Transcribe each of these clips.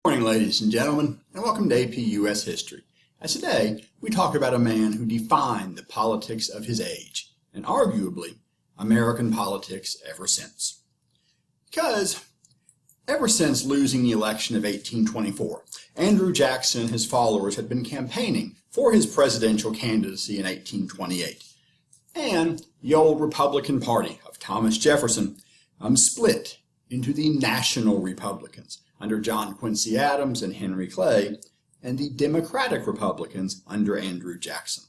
Good morning, ladies and gentlemen, and welcome to AP US History. As today, we talk about a man who defined the politics of his age, and arguably, American politics ever since. Because, ever since losing the election of 1824, Andrew Jackson and his followers had been campaigning for his presidential candidacy in 1828. And the old Republican Party of Thomas Jefferson split into the National Republicans under John Quincy Adams and Henry Clay, and the Democratic Republicans under Andrew Jackson.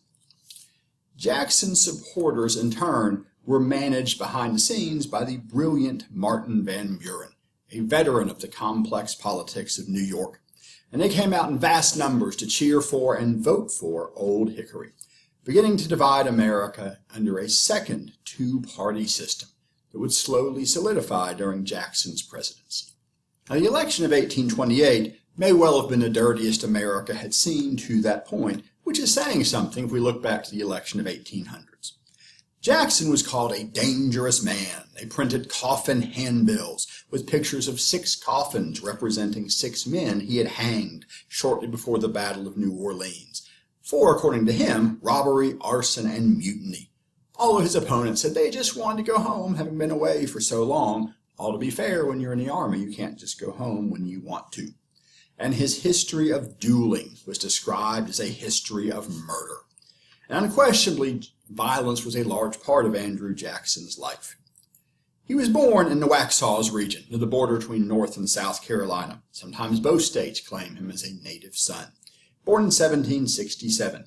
Jackson's supporters, in turn, were managed behind the scenes by the brilliant Martin Van Buren, a veteran of the complex politics of New York, and they came out in vast numbers to cheer for and vote for Old Hickory, beginning to divide America under a second two-party system that would slowly solidify during Jackson's presidency. Now, the election of 1828 may well have been the dirtiest America had seen to that point, which is saying something if we look back to the election of 1800s. Jackson was called a dangerous man. They printed coffin handbills with pictures of 6 coffins representing 6 men he had hanged shortly before the Battle of New Orleans for, according to him, robbery, arson, and mutiny. All of his opponents said they just wanted to go home, having been away for so long. All to be fair, when you're in the army, you can't just go home when you want to. And his history of dueling was described as a history of murder. And unquestionably, violence was a large part of Andrew Jackson's life. He was born in the Waxhaws region, near the border between North and South Carolina. Sometimes both states claim him as a native son. Born in 1767.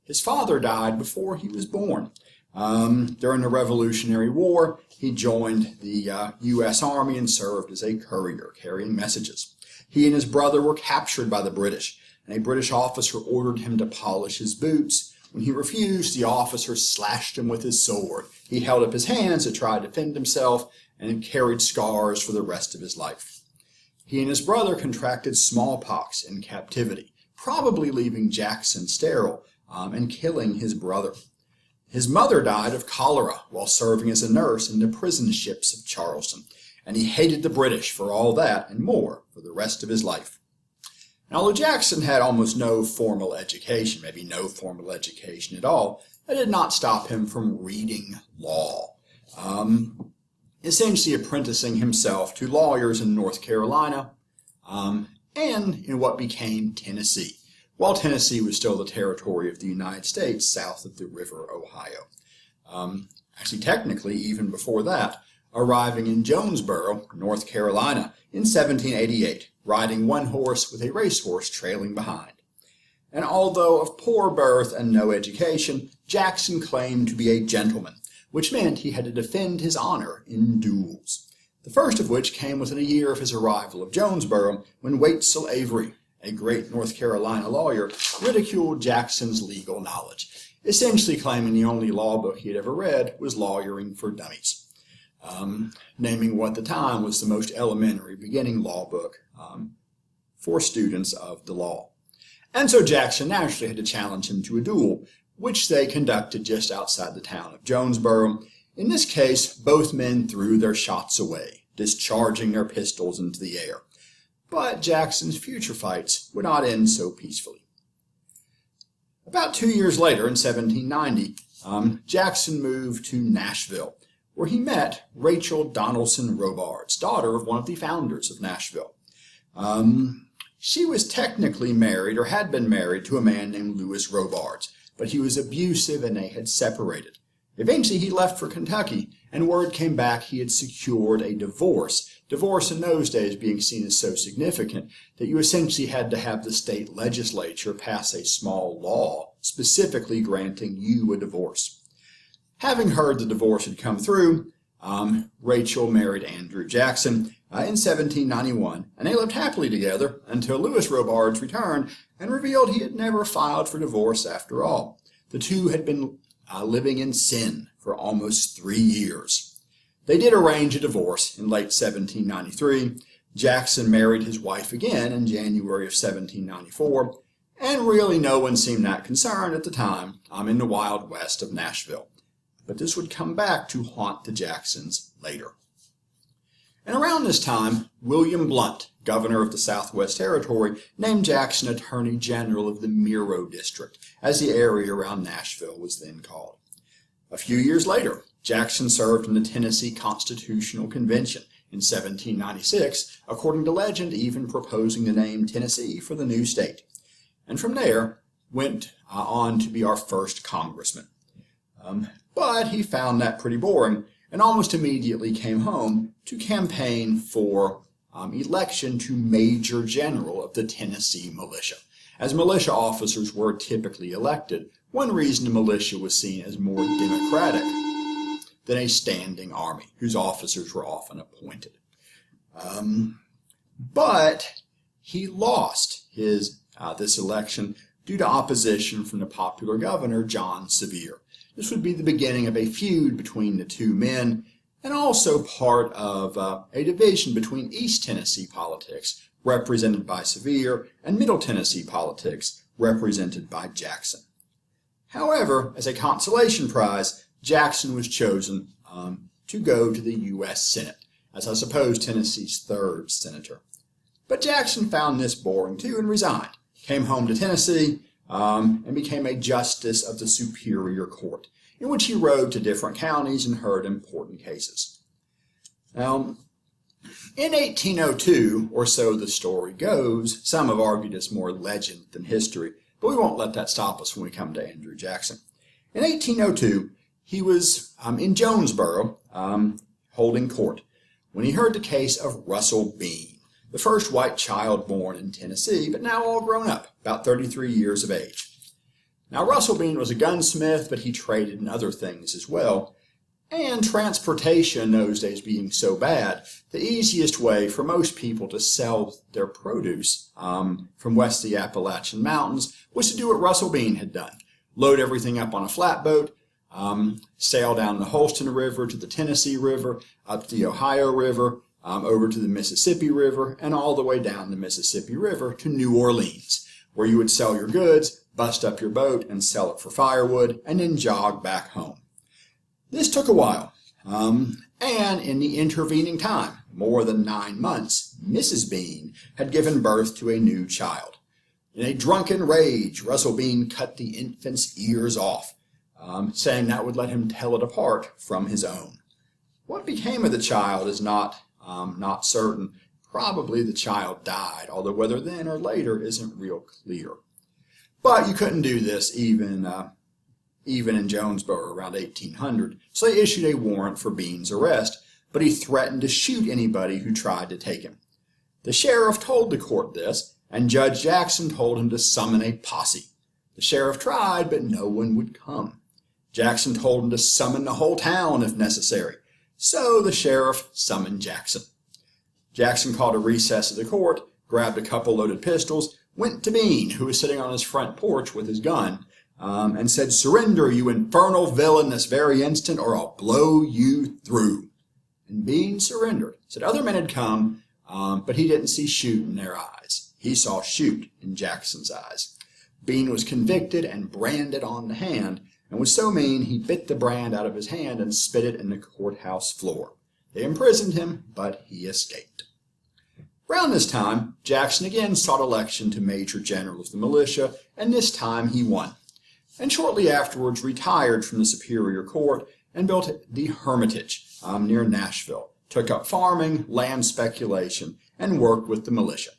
His father died before he was born. During the Revolutionary War, he joined the U.S. Army and served as a courier, carrying messages. He and his brother were captured by the British, and a British officer ordered him to polish his boots. When he refused, the officer slashed him with his sword. He held up his hands to try to defend himself and carried scars for the rest of his life. He and his brother contracted smallpox in captivity, probably leaving Jackson sterile and killing his brother. His mother died of cholera while serving as a nurse in the prison ships of Charleston, and he hated the British for all that and more for the rest of his life. Now, although Jackson had almost no formal education, maybe no formal education at all, that did not stop him from reading law, essentially apprenticing himself to lawyers in North Carolina and in what became Tennessee, while Tennessee was still the territory of the United States south of the River Ohio. Actually, technically, even before that, arriving in Jonesborough, North Carolina, in 1788, riding one horse with a racehorse trailing behind. And although of poor birth and no education, Jackson claimed to be a gentleman, which meant he had to defend his honor in duels. The first of which came within a year of his arrival of Jonesborough, when Webster, a great North Carolina lawyer, ridiculed Jackson's legal knowledge, essentially claiming the only law book he had ever read was Lawyering for Dummies, naming what at the time was the most elementary beginning law book for students of the law. And so Jackson naturally had to challenge him to a duel, which they conducted just outside the town of Jonesborough. In this case, both men threw their shots away, discharging their pistols into the air. But Jackson's future fights would not end so peacefully. About 2 years later, in 1790, Jackson moved to Nashville, where he met Rachel Donaldson Robards, daughter of one of the founders of Nashville. She was technically married, or had been married, to a man named Lewis Robards, but he was abusive and they had separated. Eventually he left for Kentucky, and word came back he had secured a divorce. Divorce in those days being seen as so significant that you essentially had to have the state legislature pass a small law specifically granting you a divorce. Having heard the divorce had come through, Rachel married Andrew Jackson in 1791, and they lived happily together until Lewis Robards returned and revealed he had never filed for divorce after all. The two had been living in sin for almost 3 years. They did arrange a divorce in late 1793. Jackson married his wife again in January of 1794, and really no one seemed that concerned at the time in the Wild West of Nashville. But this would come back to haunt the Jacksons later. And around this time, William Blount, governor of the Southwest Territory, named Jackson Attorney General of the Miro District, as the area around Nashville was then called. A few years later, Jackson served in the Tennessee Constitutional Convention in 1796, according to legend even proposing the name Tennessee for the new state. And from there, went on to be our first congressman. But he found that pretty boring and almost immediately came home to campaign for election to Major General of the Tennessee Militia. As militia officers were typically elected, one reason the militia was seen as more democratic than a standing army, whose officers were often appointed. But he lost this election due to opposition from the popular governor, John Sevier. This would be the beginning of a feud between the two men, and also part of a division between East Tennessee politics, represented by Sevier, and Middle Tennessee politics, represented by Jackson. However, as a consolation prize, Jackson was chosen to go to the U.S. Senate, as I suppose Tennessee's third senator. But Jackson found this boring too and resigned, came home to Tennessee, and became a justice of the Superior Court, in which he rode to different counties and heard important cases. Now, in 1802, or so the story goes, some have argued it's more legend than history, but we won't let that stop us when we come to Andrew Jackson. In 1802, he was in Jonesborough holding court when he heard the case of Russell Bean, the first white child born in Tennessee, but now all grown up, about 33 years of age. Now, Russell Bean was a gunsmith, but he traded in other things as well. And transportation in those days being so bad, the easiest way for most people to sell their produce from west of the Appalachian Mountains was to do what Russell Bean had done. Load everything up on a flatboat, sail down the Holston River to the Tennessee River, up the Ohio River, over to the Mississippi River, and all the way down the Mississippi River to New Orleans, where you would sell your goods, bust up your boat, and sell it for firewood, and then jog back home. This took a while, and in the intervening time, more than 9 months, Mrs. Bean had given birth to a new child. In a drunken rage, Russell Bean cut the infant's ears off, saying that would let him tell it apart from his own. What became of the child is not certain. Probably the child died, although whether then or later isn't real clear. But you couldn't do this even in Jonesborough around 1800, so they issued a warrant for Bean's arrest, but he threatened to shoot anybody who tried to take him. The sheriff told the court this, and Judge Jackson told him to summon a posse. The sheriff tried, but no one would come. Jackson told him to summon the whole town if necessary, so the sheriff summoned Jackson. Jackson called a recess of the court, grabbed a couple loaded pistols, went to Bean, who was sitting on his front porch with his gun, and said, "Surrender, you infernal villain, this very instant, or I'll blow you through." And Bean surrendered. Said other men had come, but he didn't see shoot in their eyes. He saw shoot in Jackson's eyes. Bean was convicted and branded on the hand, and was so mean he bit the brand out of his hand and spit it in the courthouse floor. They imprisoned him, but he escaped. Around this time, Jackson again sought election to Major General of the militia, and this time he won. And shortly afterwards retired from the Superior Court and built the Hermitage near Nashville, took up farming, land speculation, and worked with the militia.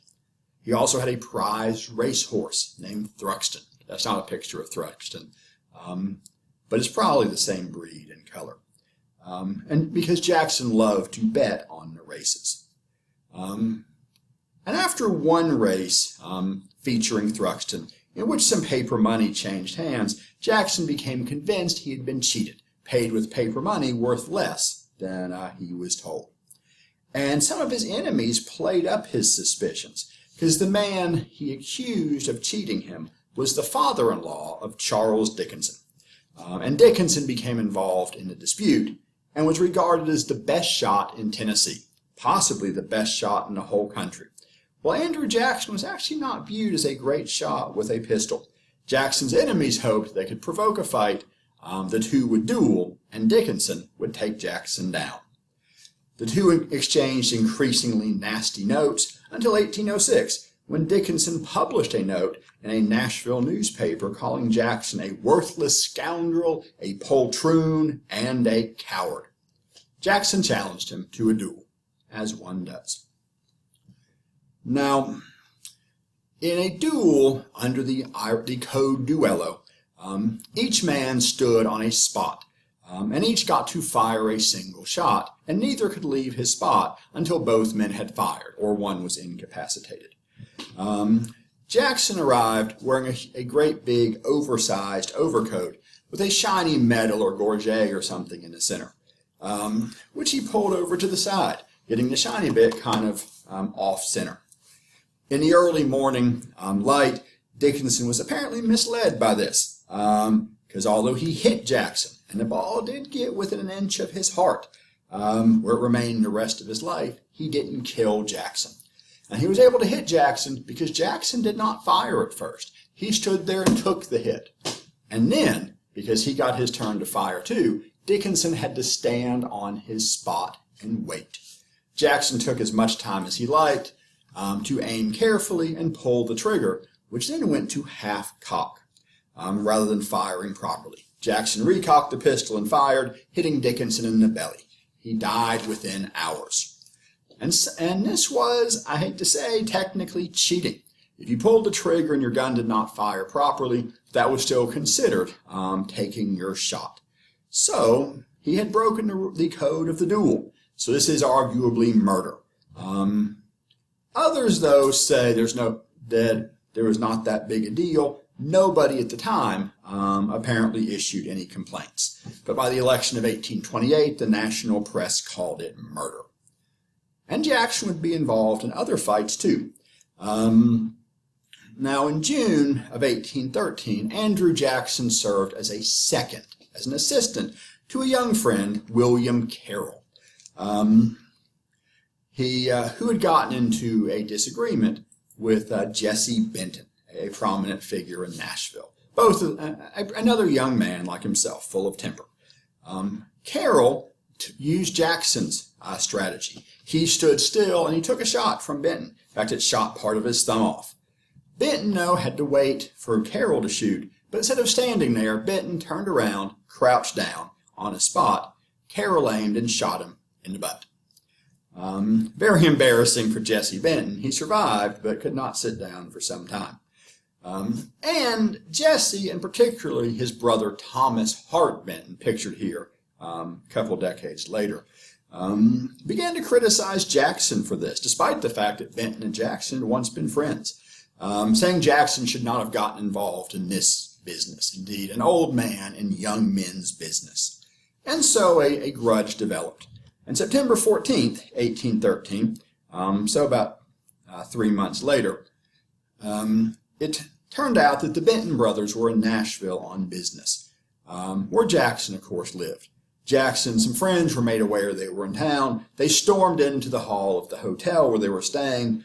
He also had a prized racehorse named Thruxton. That's not a picture of Thruxton, but it's probably the same breed and color. And because Jackson loved to bet on the races. And after one race featuring Thruxton, in which some paper money changed hands, Jackson became convinced he had been cheated, paid with paper money worth less than he was told. And some of his enemies played up his suspicions, because the man he accused of cheating him was the father-in-law of Charles Dickinson. And Dickinson became involved in the dispute and was regarded as the best shot in Tennessee, possibly the best shot in the whole country. Well, Andrew Jackson was actually not viewed as a great shot with a pistol. Jackson's enemies hoped they could provoke a fight, the two would duel, and Dickinson would take Jackson down. The two exchanged increasingly nasty notes until 1806, when Dickinson published a note in a Nashville newspaper calling Jackson a worthless scoundrel, a poltroon, and a coward. Jackson challenged him to a duel, as one does. Now, in a duel under the code Duello, each man stood on a spot, and each got to fire a single shot, and neither could leave his spot until both men had fired, or one was incapacitated. Jackson arrived wearing a great big oversized overcoat with a shiny medal or gorget or something in the center, which he pulled over to the side, getting the shiny bit kind of off-center. In the early morning light, Dickinson was apparently misled by this, because although he hit Jackson, and the ball did get within an inch of his heart, where it remained the rest of his life, he didn't kill Jackson. And he was able to hit Jackson because Jackson did not fire at first. He stood there and took the hit. And then, because he got his turn to fire too, Dickinson had to stand on his spot and wait. Jackson took as much time as he liked to aim carefully and pull the trigger, which then went to half cock, rather than firing properly. Jackson recocked the pistol and fired, hitting Dickinson in the belly. He died within hours. And this was, I hate to say, technically cheating. If you pulled the trigger and your gun did not fire properly, that was still considered taking your shot. So he had broken the code of the duel. So this is arguably murder. Others, though, say that there was not that big a deal. Nobody at the time apparently issued any complaints. But by the election of 1828, the national press called it murder. And Jackson would be involved in other fights too. Now in June of 1813, Andrew Jackson served as an assistant to a young friend, William Carroll, who had gotten into a disagreement with Jesse Benton, a prominent figure in Nashville. Both another young man like himself, full of temper. Carroll used Jackson's strategy. He stood still and he took a shot from Benton. In fact, it shot part of his thumb off. Benton, though, had to wait for Carroll to shoot, but instead of standing there, Benton turned around, crouched down on a spot. Carroll aimed and shot him in the butt. Very embarrassing for Jesse Benton. He survived, but could not sit down for some time. And Jesse, and particularly his brother Thomas Hart Benton, pictured here a couple decades later, began to criticize Jackson for this, despite the fact that Benton and Jackson had once been friends, saying Jackson should not have gotten involved in this business, indeed, an old man in young men's business. And so a grudge developed. On September 14th, 1813, so about 3 months later, it turned out that the Benton brothers were in Nashville on business, where Jackson, of course, lived. Jackson and some friends were made aware they were in town. They stormed into the hall of the hotel where they were staying.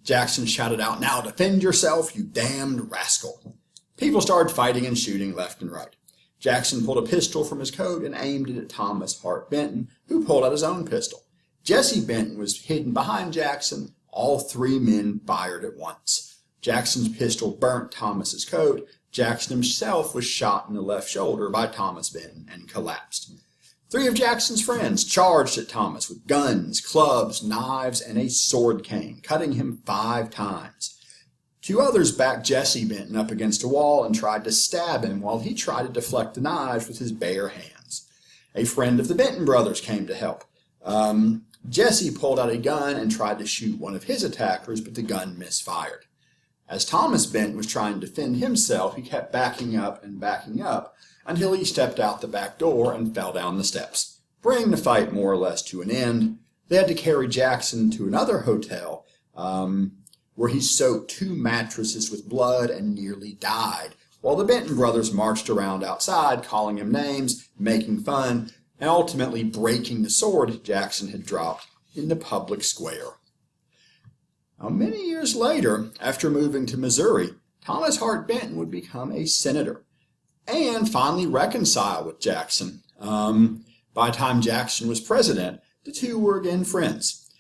Jackson shouted out, "Now defend yourself, you damned rascal." People started fighting and shooting left and right. Jackson pulled a pistol from his coat and aimed it at Thomas Hart Benton, who pulled out his own pistol. Jesse Benton was hidden behind Jackson. All three men fired at once. Jackson's pistol burnt Thomas's coat. Jackson himself was shot in the left shoulder by Thomas Benton and collapsed. Three of Jackson's friends charged at Thomas with guns, clubs, knives, and a sword cane, cutting him 5 times. 2 others backed Jesse Benton up against a wall and tried to stab him while he tried to deflect the knives with his bare hands. A friend of the Benton brothers came to help. Jesse pulled out a gun and tried to shoot one of his attackers, but the gun misfired. As Thomas Benton was trying to defend himself, he kept backing up until he stepped out the back door and fell down the steps, bringing the fight more or less to an end. They had to carry Jackson to another hotel, where he soaked 2 mattresses with blood and nearly died, while the Benton brothers marched around outside, calling him names, making fun, and ultimately breaking the sword Jackson had dropped in the public square. Now, many years later, after moving to Missouri, Thomas Hart Benton would become a senator and finally reconcile with Jackson. By the time Jackson was president, the two were again friends,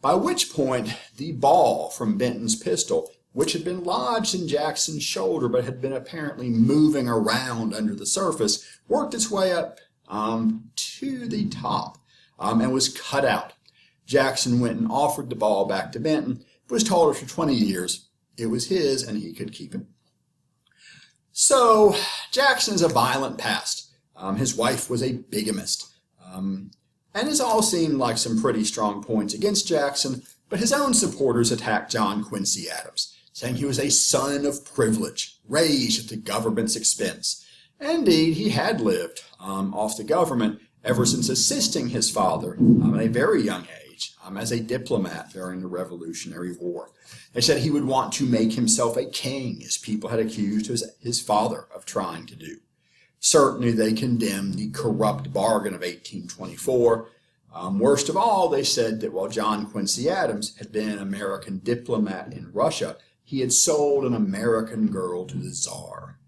by which point the ball from Benton's pistol, which had been lodged in Jackson's shoulder but had been apparently moving around under the surface, worked its way up to the top and was cut out. Jackson went and offered the ball back to Benton, but was told after 20 years it was his and he could keep it. So Jackson has a violent past. His wife was a bigamist. And this all seemed like some pretty strong points against Jackson, but his own supporters attacked John Quincy Adams, saying he was a son of privilege, raised at the government's expense. Indeed, he had lived off the government ever since assisting his father at a very young age as a diplomat during the Revolutionary War. They said he would want to make himself a king, as people had accused his father of trying to do. Certainly, they condemned the corrupt bargain of 1824. Worst of all, they said that while John Quincy Adams had been an American diplomat in Russia, he had sold an American girl to the Tsar.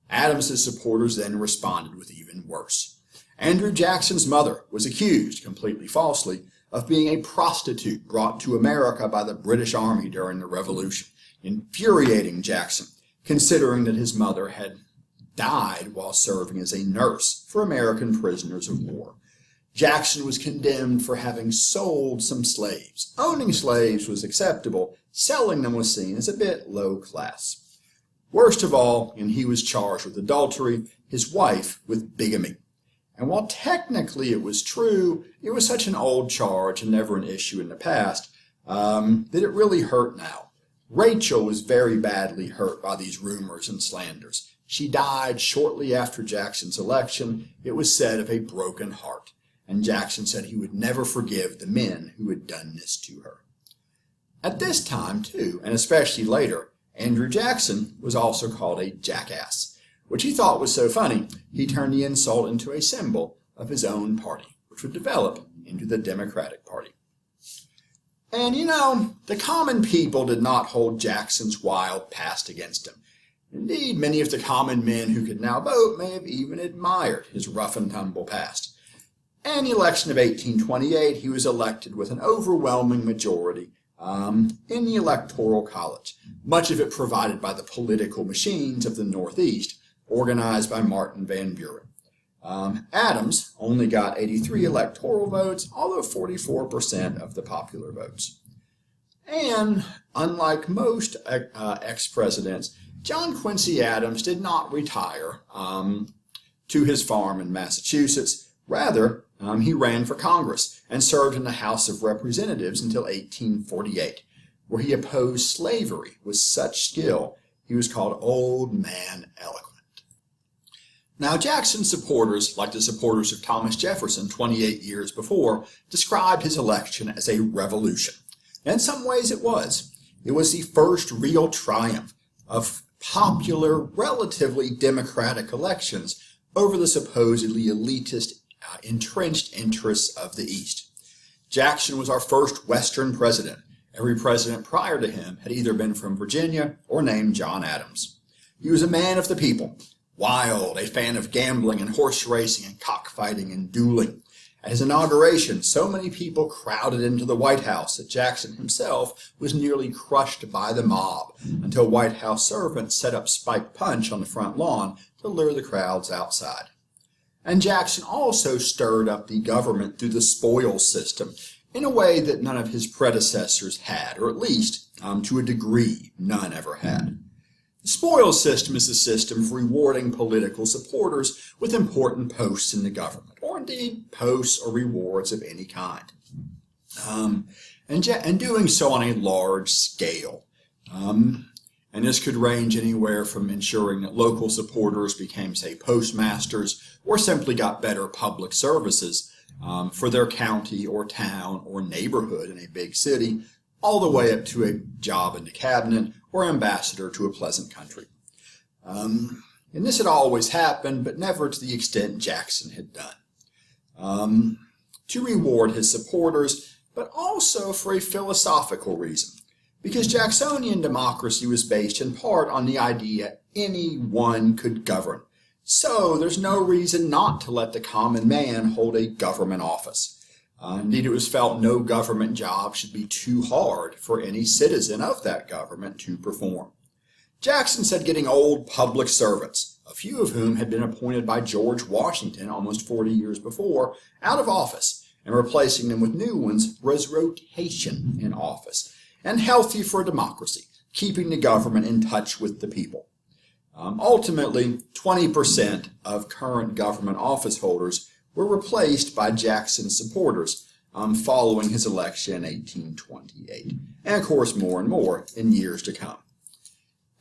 Adams's supporters then responded with even worse. Andrew Jackson's mother was accused, completely falsely, of being a prostitute brought to America by the British Army during the Revolution, infuriating Jackson, considering that his mother had died while serving as a nurse for American prisoners of war. Jackson was condemned for having sold some slaves. Owning slaves was acceptable. Selling them was seen as a bit low class. Worst of all, and he was charged with adultery, his wife with bigamy. And while technically it was true, it was such an old charge and never an issue in the past, that it really hurt now. Rachel was very badly hurt by these rumors and slanders. She died shortly after Jackson's election, it was said, of a broken heart. And Jackson said he would never forgive the men who had done this to her. At this time, too, and especially later, Andrew Jackson was also called a jackass, which he thought was so funny, he turned the insult into a symbol of his own party, which would develop into the Democratic Party. And, the common people did not hold Jackson's wild past against him. Indeed, many of the common men who could now vote may have even admired his rough-and-tumble past. In the election of 1828, he was elected with an overwhelming majority in the Electoral College, much of it provided by the political machines of the Northeast, organized by Martin Van Buren. Adams only got 83 electoral votes, although 44% of the popular votes. And unlike most ex-presidents, John Quincy Adams did not retire to his farm in Massachusetts. Rather, he ran for Congress and served in the House of Representatives until 1848, where he opposed slavery with such skill he was called Old Man Eloquent. Now, Jackson's supporters, like the supporters of Thomas Jefferson 28 years before, described his election as a revolution. And in some ways it was. It was the first real triumph of popular, relatively democratic elections over the supposedly elitist, entrenched interests of the East. Jackson was our first Western president. Every president prior to him had either been from Virginia or named John Adams. He was a man of the people, wild, a fan of gambling and horse racing and cockfighting and dueling. At his inauguration, so many people crowded into the White House that Jackson himself was nearly crushed by the mob until White House servants set up spiked punch on the front lawn to lure the crowds outside. And Jackson also stirred up the government through the spoils system in a way that none of his predecessors had, or at least, to a degree, none ever had. The spoils system is a system for rewarding political supporters with important posts in the government, or indeed posts or rewards of any kind, and doing so on a large scale. And this could range anywhere from ensuring that local supporters became, say, postmasters, or simply got better public services for their county or town or neighborhood in a big city, all the way up to a job in the cabinet or ambassador to a pleasant country. And this had always happened, but never to the extent Jackson had done. To reward his supporters, but also for a philosophical reason. Because Jacksonian democracy was based in part on the idea anyone could govern. So there's no reason not to let the common man hold a government office. Indeed, it was felt no government job should be too hard for any citizen of that government to perform. Jackson said getting old public servants, a few of whom had been appointed by George Washington almost 40 years before, out of office and replacing them with new ones was rotation in office and healthy for democracy, keeping the government in touch with the people. Ultimately, 20% of current government office holders were replaced by Jackson's supporters following his election in 1828, and of course more and more in years to come.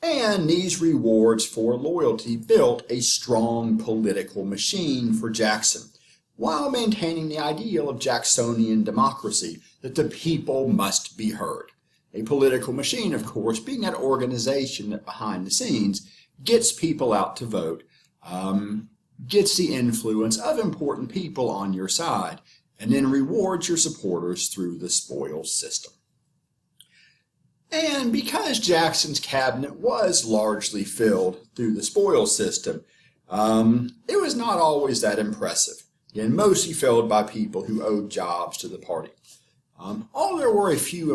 And these rewards for loyalty built a strong political machine for Jackson, while maintaining the ideal of Jacksonian democracy that the people must be heard. A political machine, of course, being that organization that behind the scenes gets people out to vote, gets the influence of important people on your side, and then rewards your supporters through the spoils system. And because Jackson's cabinet was largely filled through the spoils system, it was not always that impressive, and mostly filled by people who owed jobs to the party. Although there were a few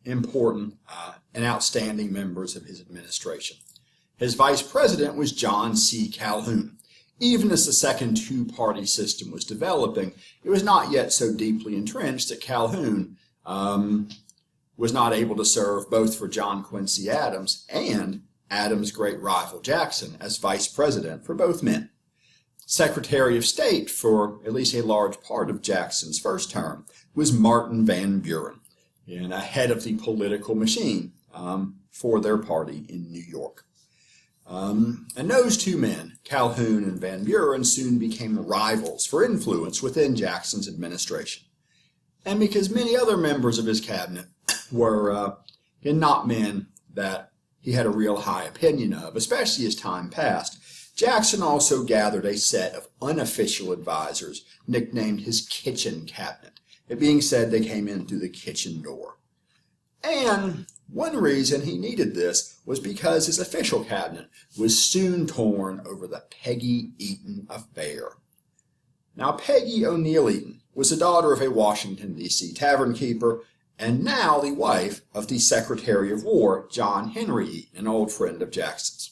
important and outstanding members of his administration. His vice president was John C. Calhoun. Even as the second two-party system was developing, it was not yet so deeply entrenched that Calhoun was not able to serve both for John Quincy Adams and Adams' great rival Jackson as vice president for both men. Secretary of State for at least a large part of Jackson's first term was Martin Van Buren, and head of the political machine for their party in New York. And those two men, Calhoun and Van Buren, soon became rivals for influence within Jackson's administration. And because many other members of his cabinet were not men that he had a real high opinion of, especially as time passed, Jackson also gathered a set of unofficial advisors nicknamed his kitchen cabinet, it being said they came in through the kitchen door. And one reason he needed this was because his official cabinet was soon torn over the Peggy Eaton affair. Now, Peggy O'Neill Eaton was the daughter of a Washington, D.C. tavern keeper, and now the wife of the Secretary of War, John Henry Eaton, an old friend of Jackson's.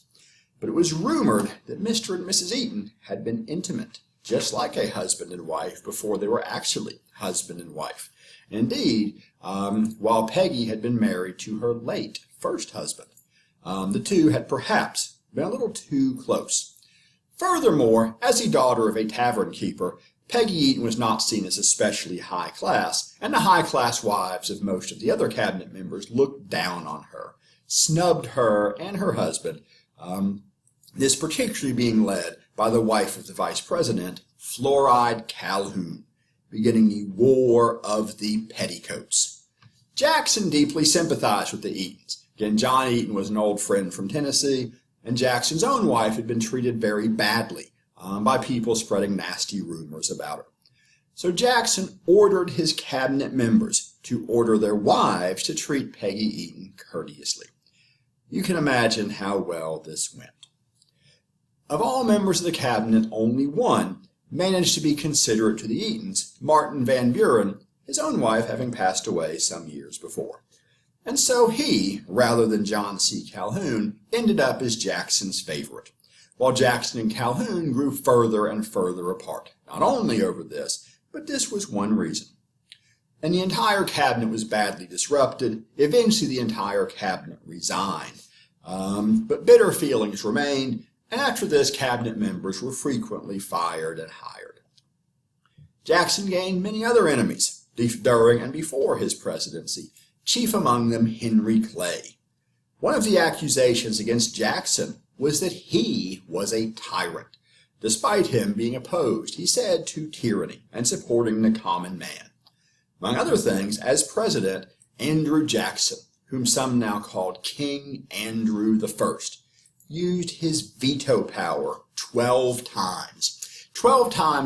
But it was rumored that Mr. and Mrs. Eaton had been intimate, just like a husband and wife, before they were actually husband and wife. Indeed, while Peggy had been married to her late first husband, the two had perhaps been a little too close. Furthermore, as the daughter of a tavern keeper, Peggy Eaton was not seen as especially high class, and the high-class wives of most of the other cabinet members looked down on her, snubbed her and her husband, this particularly being led by the wife of the vice president, Fluoride Calhoun, beginning the War of the Petticoats. Jackson deeply sympathized with the Eatons. Again, John Eaton was an old friend from Tennessee, and Jackson's own wife had been treated very badly by people spreading nasty rumors about her. So Jackson ordered his cabinet members to order their wives to treat Peggy Eaton courteously. You can imagine how well this went. Of all members of the cabinet, only one managed to be considerate to the Eatons, Martin Van Buren, his own wife having passed away some years before. And so he, rather than John C. Calhoun, ended up as Jackson's favorite, while Jackson and Calhoun grew further and further apart, not only over this, but this was one reason. And the entire cabinet was badly disrupted. Eventually the entire cabinet resigned. But bitter feelings remained, and after this, cabinet members were frequently fired and hired. Jackson gained many other enemies during and before his presidency, chief among them Henry Clay. One of the accusations against Jackson was that he was a tyrant, despite him being opposed, he said, to tyranny and supporting the common man. Among other things, as president, Andrew Jackson, whom some now called King Andrew I, used his veto power 12 times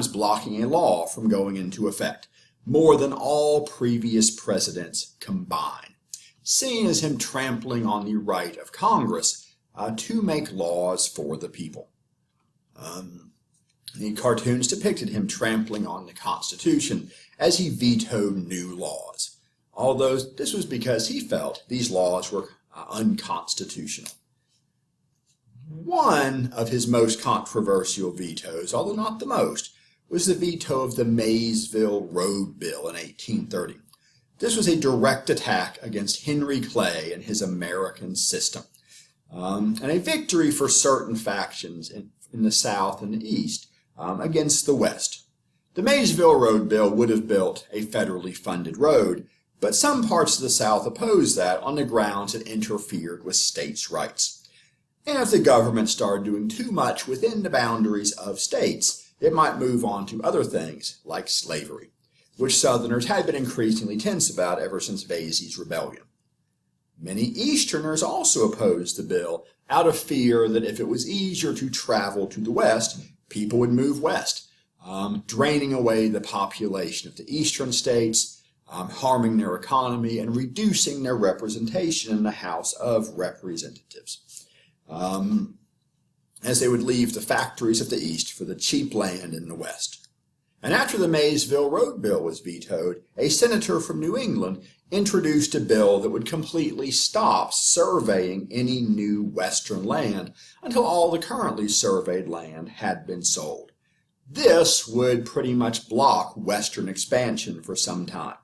blocking a law from going into effect, more than all previous presidents combined, seen as him trampling on the right of Congress to make laws for the people. The cartoons depicted him trampling on the Constitution as he vetoed new laws, although this was because he felt these laws were unconstitutional. One of his most controversial vetoes, although not the most, was the veto of the Maysville Road Bill in 1830. This was a direct attack against Henry Clay and his American system, and a victory for certain factions in the South and the East against the West. The Maysville Road Bill would have built a federally funded road, but some parts of the South opposed that on the grounds it interfered with states' rights. And if the government started doing too much within the boundaries of states, it might move on to other things like slavery, which Southerners had been increasingly tense about ever since Vesey's Rebellion. Many Easterners also opposed the bill out of fear that if it was easier to travel to the West, people would move west, draining away the population of the eastern states, harming their economy, and reducing their representation in the House of Representatives, as they would leave the factories of the East for the cheap land in the West. And after the Maysville Road Bill was vetoed, a senator from New England introduced a bill that would completely stop surveying any new Western land until all the currently surveyed land had been sold. This would pretty much block Western expansion for some time,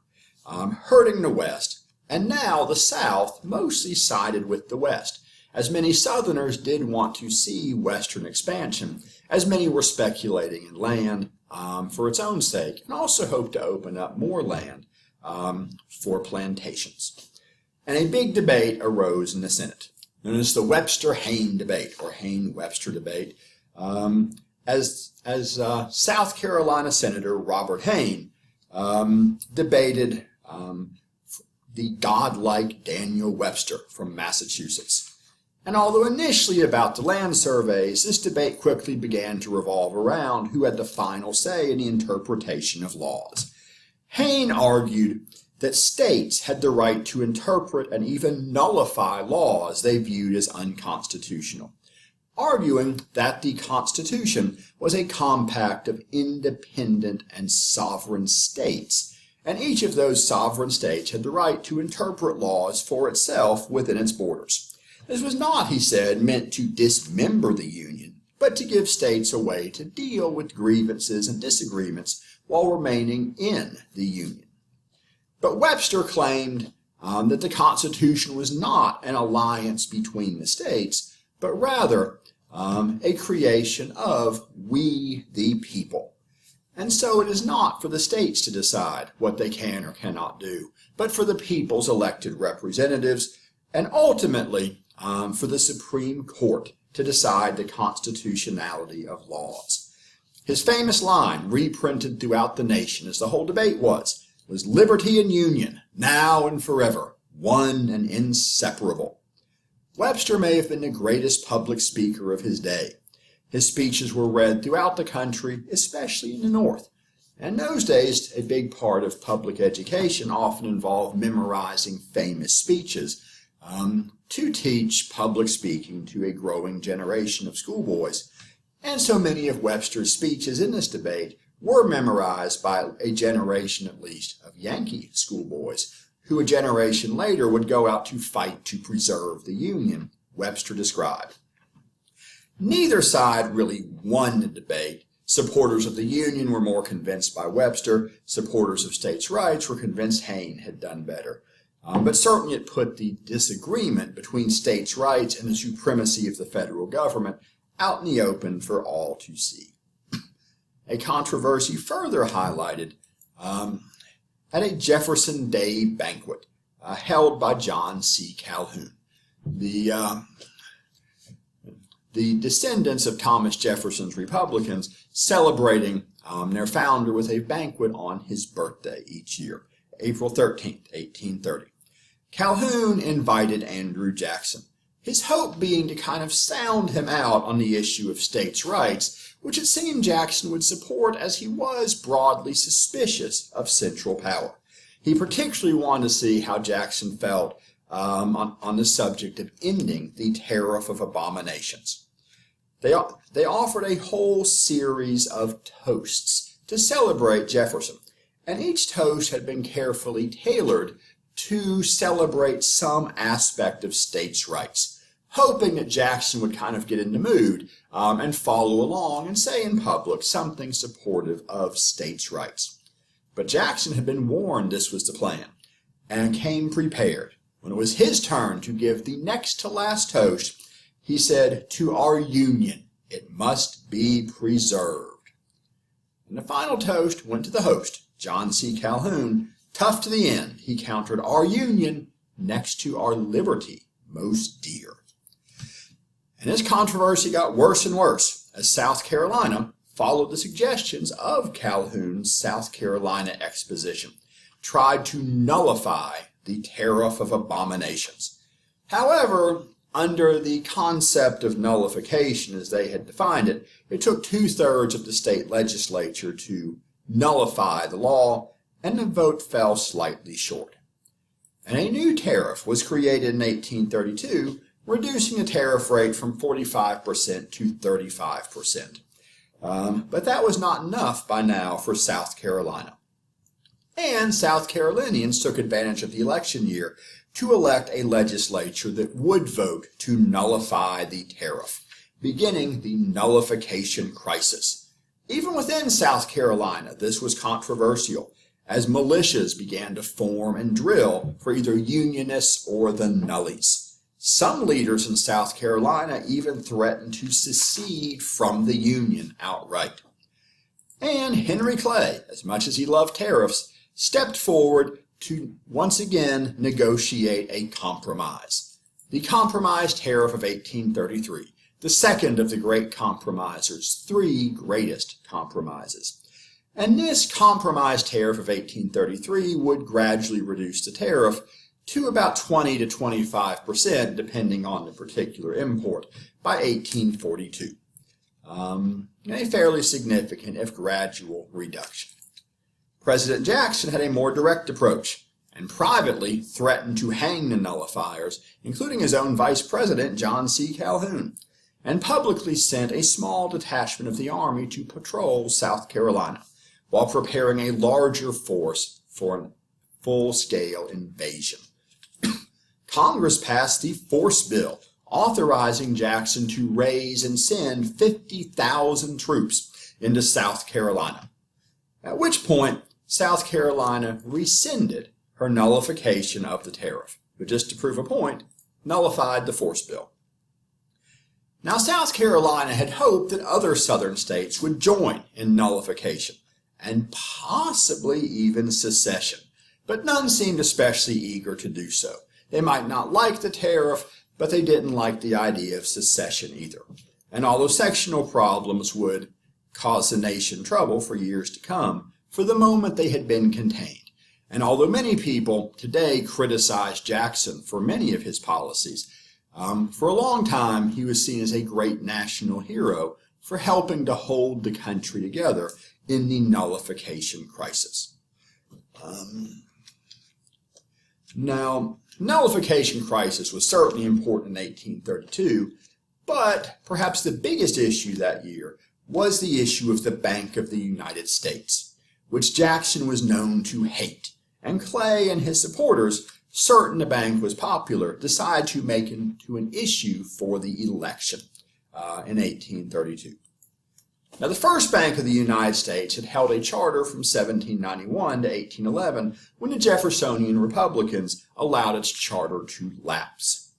hurting the West, and now the South mostly sided with the West, as many Southerners did want to see Western expansion, as many were speculating in land for its own sake, and also hoped to open up more land for plantations. And a big debate arose in the Senate, known as the Webster-Hayne debate, or Hayne-Webster debate, as South Carolina Senator Robert Hayne debated the godlike Daniel Webster from Massachusetts. And although initially about the land surveys, this debate quickly began to revolve around who had the final say in the interpretation of laws. Hayne argued that states had the right to interpret and even nullify laws they viewed as unconstitutional, arguing that the Constitution was a compact of independent and sovereign states, and each of those sovereign states had the right to interpret laws for itself within its borders. This was not, he said, meant to dismember the Union, but to give states a way to deal with grievances and disagreements while remaining in the Union. But Webster claimed that the Constitution was not an alliance between the states, but rather a creation of we the people. And so it is not for the states to decide what they can or cannot do, but for the people's elected representatives, and ultimately for the Supreme Court to decide the constitutionality of laws. His famous line, reprinted throughout the nation as the whole debate was liberty and union, now and forever, one and inseparable. Webster may have been the greatest public speaker of his day. His speeches were read throughout the country, especially in the North. And in those days, a big part of public education often involved memorizing famous speeches to teach public speaking to a growing generation of schoolboys. And so many of Webster's speeches in this debate were memorized by a generation at least of Yankee schoolboys, who a generation later would go out to fight to preserve the Union, Webster described. Neither side really won the debate. Supporters of the Union were more convinced by Webster. Supporters of states' rights were convinced Hayne had done better. But certainly it put the disagreement between states' rights and the supremacy of the federal government out in the open for all to see. A controversy further highlighted at a Jefferson Day banquet held by John C. Calhoun. The descendants of Thomas Jefferson's Republicans celebrating their founder with a banquet on his birthday each year, April 13th, 1830. Calhoun invited Andrew Jackson, his hope being to kind of sound him out on the issue of states' rights, which it seemed Jackson would support as he was broadly suspicious of central power. He particularly wanted to see how Jackson felt on the subject of ending the tariff of abominations. they offered a whole series of toasts to celebrate Jefferson, and each toast had been carefully tailored to celebrate some aspect of states' rights, hoping that Jackson would kind of get in the mood and follow along and say in public something supportive of states' rights. But Jackson had been warned this was the plan and came prepared. When it was his turn to give the next to last toast, he said, "To our Union, it must be preserved." And the final toast went to the host, John C. Calhoun. Tough to the end, he countered, "Our Union next to our liberty most dear." And this controversy got worse and worse as South Carolina followed the suggestions of Calhoun's South Carolina exposition, tried to nullify the Tariff of Abominations. However, under the concept of nullification as they had defined it, it took 2/3 of the state legislature to nullify the law, and the vote fell slightly short. And a new tariff was created in 1832, reducing the tariff rate from 45% to 35%. But that was not enough by now for South Carolina. And South Carolinians took advantage of the election year to elect a legislature that would vote to nullify the tariff, beginning the Nullification Crisis. Even within South Carolina, this was controversial, as militias began to form and drill for either Unionists or the Nullies. Some leaders in South Carolina even threatened to secede from the Union outright. And Henry Clay, as much as he loved tariffs, stepped forward to once again negotiate a compromise. The Compromise Tariff of 1833, the second of the great compromisers' three greatest compromises. And this Compromise Tariff of 1833 would gradually reduce the tariff to about 20 to 25%, depending on the particular import, by 1842. A fairly significant, if gradual, reduction. President Jackson had a more direct approach and privately threatened to hang the nullifiers, including his own vice president, John C. Calhoun, and publicly sent a small detachment of the army to patrol South Carolina while preparing a larger force for a full-scale invasion. Congress passed the Force Bill, authorizing Jackson to raise and send 50,000 troops into South Carolina, at which point South Carolina rescinded her nullification of the tariff, but just to prove a point, nullified the Force Bill. Now, South Carolina had hoped that other southern states would join in nullification, and possibly even secession, but none seemed especially eager to do so. They might not like the tariff, but they didn't like the idea of secession either. And although sectional problems would cause the nation trouble for years to come, for the moment they had been contained. And although many people today criticize Jackson for many of his policies, for a long time he was seen as a great national hero for helping to hold the country together in the Nullification Crisis. Now, Nullification Crisis was certainly important in 1832, but perhaps the biggest issue that year was the issue of the Bank of the United States, which Jackson was known to hate, and Clay and his supporters, certain the bank was popular, decided to make it into an issue for the election in 1832. Now, the first Bank of the United States had held a charter from 1791 to 1811 when the Jeffersonian Republicans allowed its charter to lapse.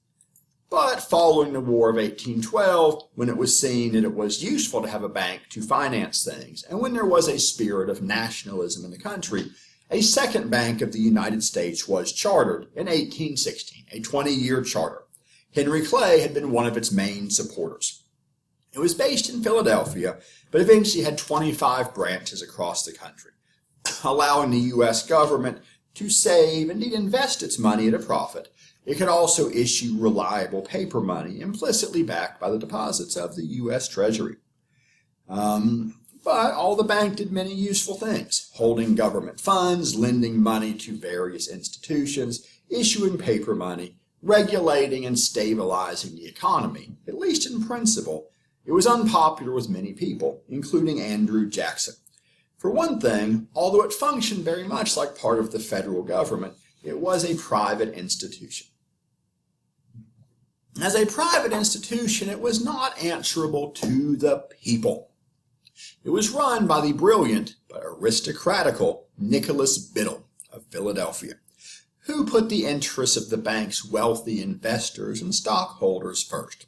But following the War of 1812, when it was seen that it was useful to have a bank to finance things, and when there was a spirit of nationalism in the country, a second Bank of the United States was chartered in 1816, a 20-year charter. Henry Clay had been one of its main supporters. It was based in Philadelphia, but eventually had 25 branches across the country, allowing the U.S. government to save and invest its money at a profit. It could also issue reliable paper money implicitly backed by the deposits of the U.S. Treasury. But all the bank did many useful things, holding government funds, lending money to various institutions, issuing paper money, regulating and stabilizing the economy, at least in principle, It was unpopular with many people, including Andrew Jackson. For one thing, although it functioned very much like part of the federal government, it was a private institution. As a private institution, it was not answerable to the people. It was run by the brilliant but aristocratical Nicholas Biddle of Philadelphia, who put the interests of the bank's wealthy investors and stockholders first,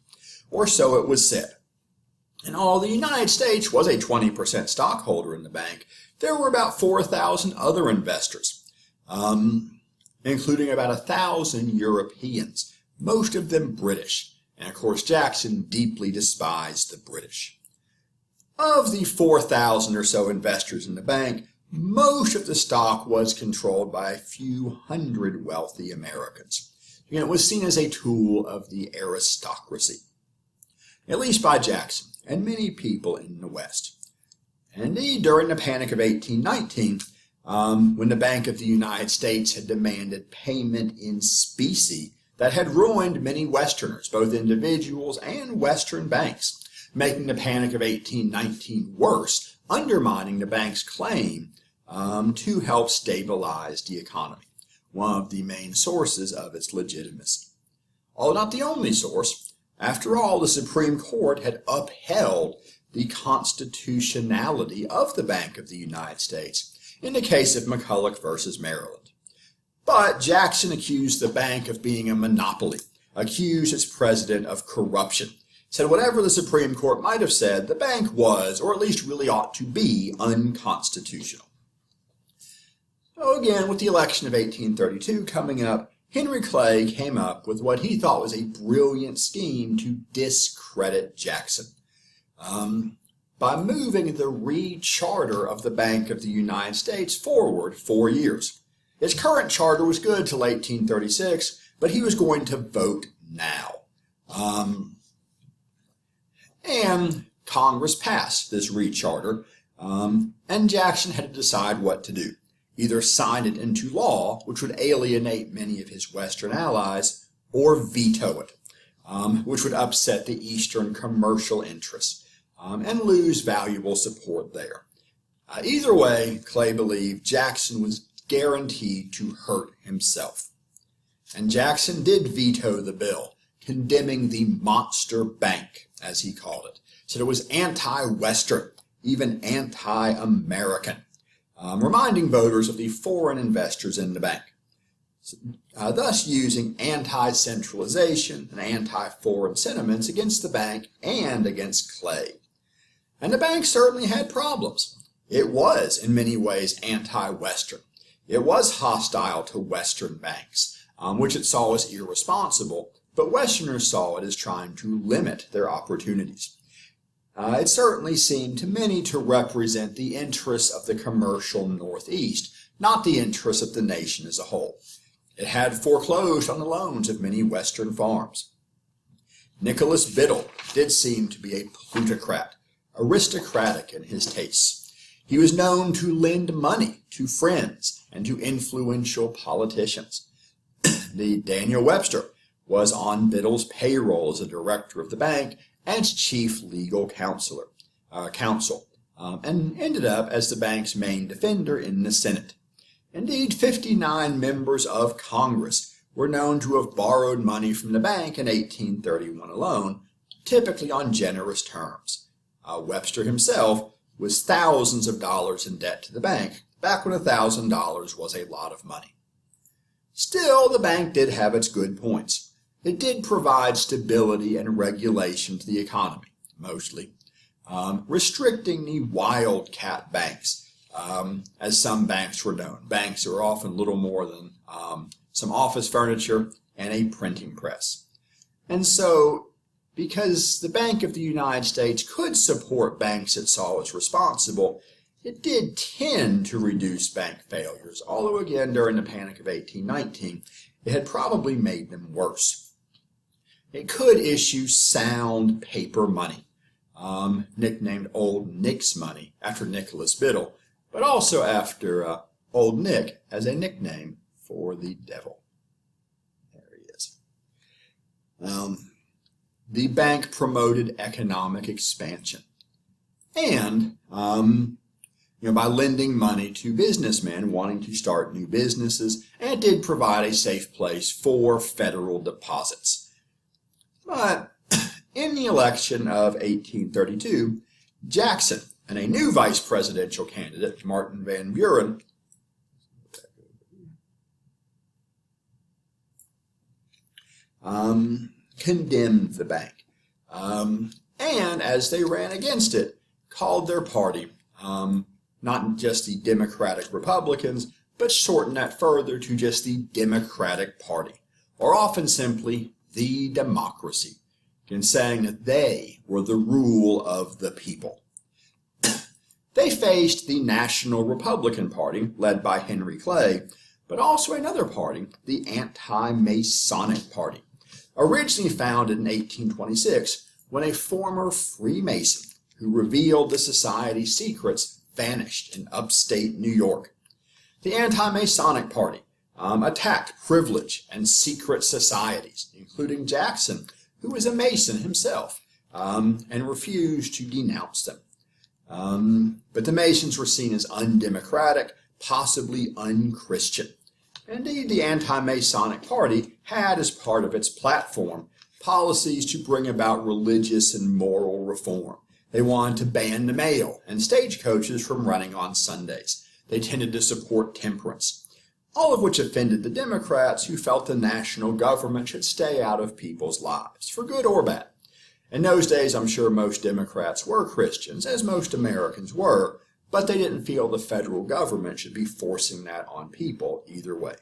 or so it was said. And although the United States was a 20% stockholder in the bank, there were about 4,000 other investors, including about 1,000 Europeans, most of them British, and of course Jackson deeply despised the British. Of the 4,000 or so investors in the bank, most of the stock was controlled by a few hundred wealthy Americans. And it was seen as a tool of the aristocracy, at least by Jackson and many people in the West. Indeed, during the Panic of 1819, when the Bank of the United States had demanded payment in specie that had ruined many Westerners, both individuals and Western banks, making the Panic of 1819 worse, undermining the bank's claim to help stabilize the economy, one of the main sources of its legitimacy. Although not the only source, after all, the Supreme Court had upheld the constitutionality of the Bank of the United States in the case of McCulloch versus Maryland. But Jackson accused the bank of being a monopoly, accused its president of corruption, said whatever the Supreme Court might have said, the bank was, or at least really ought to be, unconstitutional. So again, with the election of 1832 coming up, Henry Clay came up with what he thought was a brilliant scheme to discredit Jackson by moving the re-charter of the Bank of the United States forward 4 years. Its current charter was good till 1836, but he was going to vote now. And Congress passed this re-charter, and Jackson had to decide what to do. Either sign it into law, which would alienate many of his Western allies, or veto it, which would upset the Eastern commercial interests and lose valuable support there. Either way, Clay believed Jackson was guaranteed to hurt himself. And Jackson did veto the bill, condemning the monster bank, as he called it. Said it was anti-Western, even anti-American. Reminding voters of the foreign investors in the bank, thus using anti-centralization and anti-foreign sentiments against the bank and against Clay. And the bank certainly had problems. It was, in many ways, anti-Western. It was hostile to Western banks, which it saw as irresponsible, but Westerners saw it as trying to limit their opportunities. It certainly seemed to many to represent the interests of the commercial Northeast, not the interests of the nation as a whole. It had foreclosed on the loans of many Western farms. Nicholas Biddle did seem to be a plutocrat, aristocratic in his tastes. He was known to lend money to friends and to influential politicians. The Daniel Webster was on Biddle's payroll as a director of the bank and its chief legal counsel, and ended up as the bank's main defender in the Senate. Indeed, 59 members of Congress were known to have borrowed money from the bank in 1831 alone, typically on generous terms. Webster himself was thousands of dollars in debt to the bank, back when $1,000 was a lot of money. Still, the bank did have its good points. It did provide stability and regulation to the economy, mostly, restricting the wildcat banks, as some banks were known. Banks were often little more than some office furniture and a printing press. And so, because the Bank of the United States could support banks it saw as responsible, it did tend to reduce bank failures, although again during the Panic of 1819, it had probably made them worse. It could issue sound paper money, nicknamed Old Nick's money after Nicholas Biddle, but also after Old Nick as a nickname for the devil. There he is. the bank promoted economic expansion. And, by lending money to businessmen wanting to start new businesses, and it did provide a safe place for federal deposits. But in the election of 1832, Jackson and a new vice presidential candidate, Martin Van Buren, condemned the bank. And as they ran against it, called their party not just the Democratic Republicans, but shortened that further to just the Democratic Party, or often simply the Democracy, in saying that they were the rule of the people. They faced the National Republican Party, led by Henry Clay, but also another party, the Anti-Masonic Party, originally founded in 1826 when a former Freemason who revealed the society's secrets vanished in upstate New York. The Anti-Masonic Party attacked privilege and secret societies, including Jackson, who was a Mason himself, and refused to denounce them. But the Masons were seen as undemocratic, possibly unchristian. Indeed, the Anti-Masonic Party had as part of its platform policies to bring about religious and moral reform. They wanted to ban the mail and stagecoaches from running on Sundays. They tended to support temperance, all of which offended the Democrats who felt the national government should stay out of people's lives, for good or bad. In those days, I'm sure most Democrats were Christians, as most Americans were, but they didn't feel the federal government should be forcing that on people either way.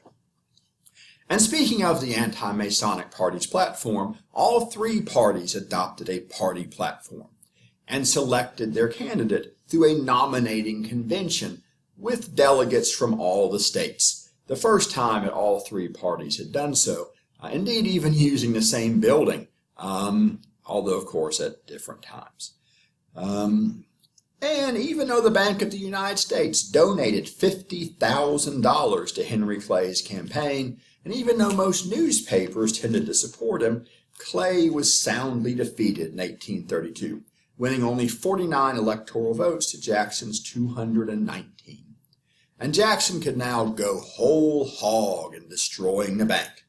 And speaking of the Anti-Masonic Party's platform, all three parties adopted a party platform and selected their candidate through a nominating convention with delegates from all the states. The first time that all three parties had done so, indeed even using the same building, although of course at different times. And even though the Bank of the United States donated $50,000 to Henry Clay's campaign, and even though most newspapers tended to support him, Clay was soundly defeated in 1832, winning only 49 electoral votes to Jackson's 219. And Jackson could now go whole hog in destroying the bank.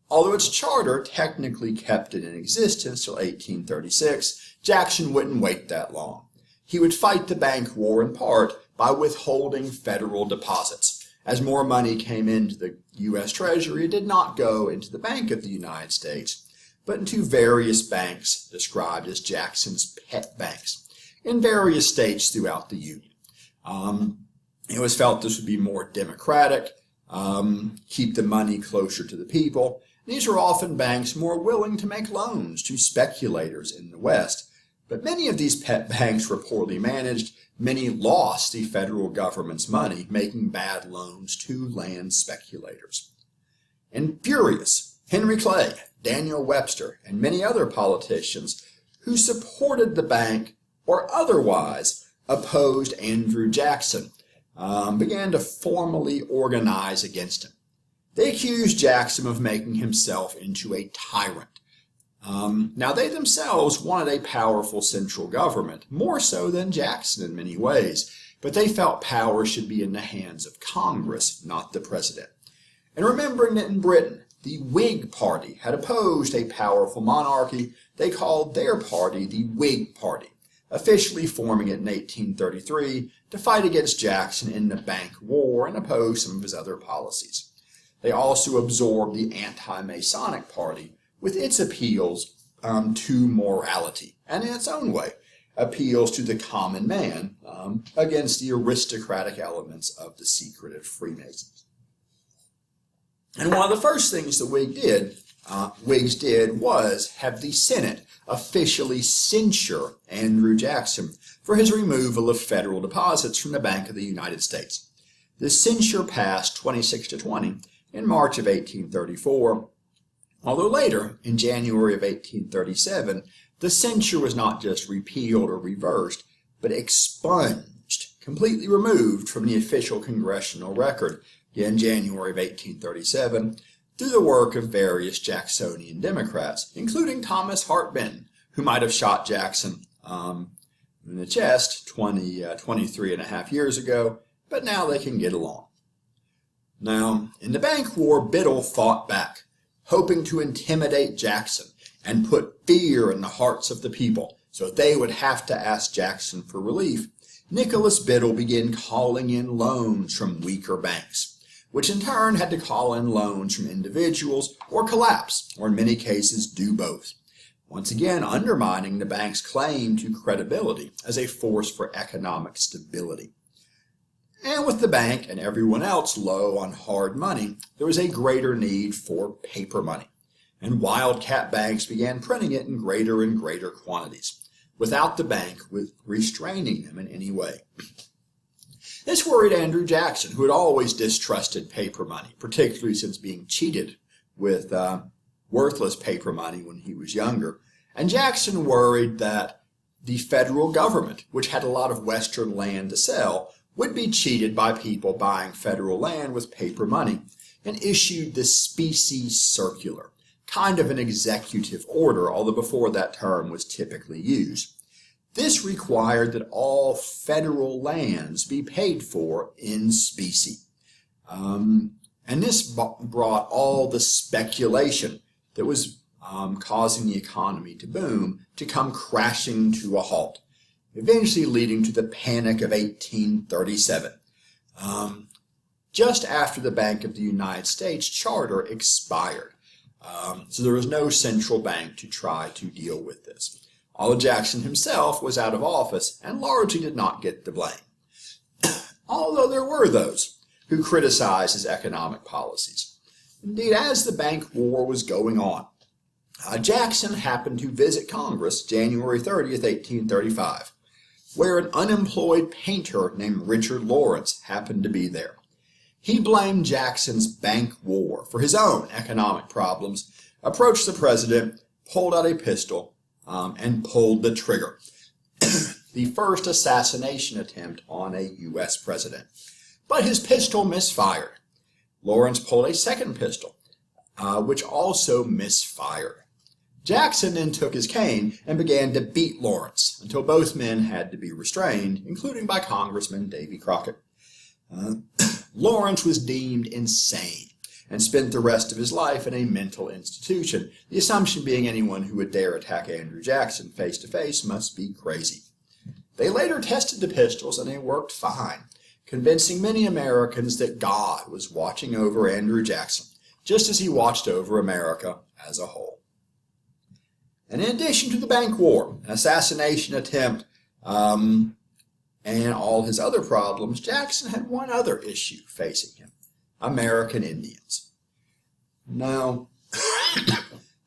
Although its charter technically kept it in existence till 1836, Jackson wouldn't wait that long. He would fight the bank war in part by withholding federal deposits. As more money came into the U.S. Treasury, it did not go into the Bank of the United States, but into various banks described as Jackson's pet banks in various states throughout the Union. It was felt this would be more democratic, keep the money closer to the people. These were often banks more willing to make loans to speculators in the West, but many of these pet banks were poorly managed. Many lost the federal government's money, making bad loans to land speculators. And furious, Henry Clay, Daniel Webster, and many other politicians who supported the bank or otherwise opposed Andrew Jackson began to formally organize against him. They accused Jackson of making himself into a tyrant. Now, they themselves wanted a powerful central government, more so than Jackson in many ways, but they felt power should be in the hands of Congress, not the president. And remembering that in Britain, the Whig Party had opposed a powerful monarchy, they called their party the Whig Party, officially forming it in 1833 to fight against Jackson in the Bank War and oppose some of his other policies. They also absorbed the Anti-Masonic Party with its appeals to morality, and in its own way, appeals to the common man against the aristocratic elements of the secretive Freemasons. And one of the first things the Whigs did was have the Senate officially censure Andrew Jackson for his removal of federal deposits from the Bank of the United States. The censure passed 26-20 in March of 1834, although later, in January of 1837, the censure was not just repealed or reversed, but expunged, completely removed from the official congressional record. In January of 1837, through the work of various Jacksonian Democrats, including Thomas Hart Benton, who might have shot Jackson in the chest 23 and a half years ago, but now they can get along. Now, in the bank war, Biddle fought back, hoping to intimidate Jackson and put fear in the hearts of the people so they would have to ask Jackson for relief. Nicholas Biddle began calling in loans from weaker banks, which in turn had to call in loans from individuals or collapse, or in many cases do both, once again undermining the bank's claim to credibility as a force for economic stability. And with the bank and everyone else low on hard money, there was a greater need for paper money, and wildcat banks began printing it in greater and greater quantities, without the bank restraining them in any way. This worried Andrew Jackson, who had always distrusted paper money, particularly since being cheated with worthless paper money when he was younger. And Jackson worried that the federal government, which had a lot of Western land to sell, would be cheated by people buying federal land with paper money, and issued the Specie Circular, kind of an executive order, although before that term was typically used. This required that all federal lands be paid for in specie. And this brought all the speculation that was causing the economy to boom to come crashing to a halt, eventually leading to the Panic of 1837, just after the Bank of the United States charter expired. So there was no central bank to try to deal with this. Although Jackson himself was out of office and largely did not get the blame. Although there were those who criticized his economic policies. Indeed, as the bank war was going on, Jackson happened to visit Congress January 30th, 1835, where an unemployed painter named Richard Lawrence happened to be there. He blamed Jackson's bank war for his own economic problems, approached the president, pulled out a pistol, and pulled the trigger. The first assassination attempt on a U.S. president. But his pistol misfired. Lawrence pulled a second pistol, which also misfired. Jackson then took his cane and began to beat Lawrence until both men had to be restrained, including by Congressman Davy Crockett. Lawrence was deemed insane and spent the rest of his life in a mental institution, the assumption being anyone who would dare attack Andrew Jackson face to face must be crazy. They later tested the pistols and they worked fine, convincing many Americans that God was watching over Andrew Jackson, just as he watched over America as a whole. And in addition to the bank war, an assassination attempt, and all his other problems, Jackson had one other issue facing him: American Indians. Now,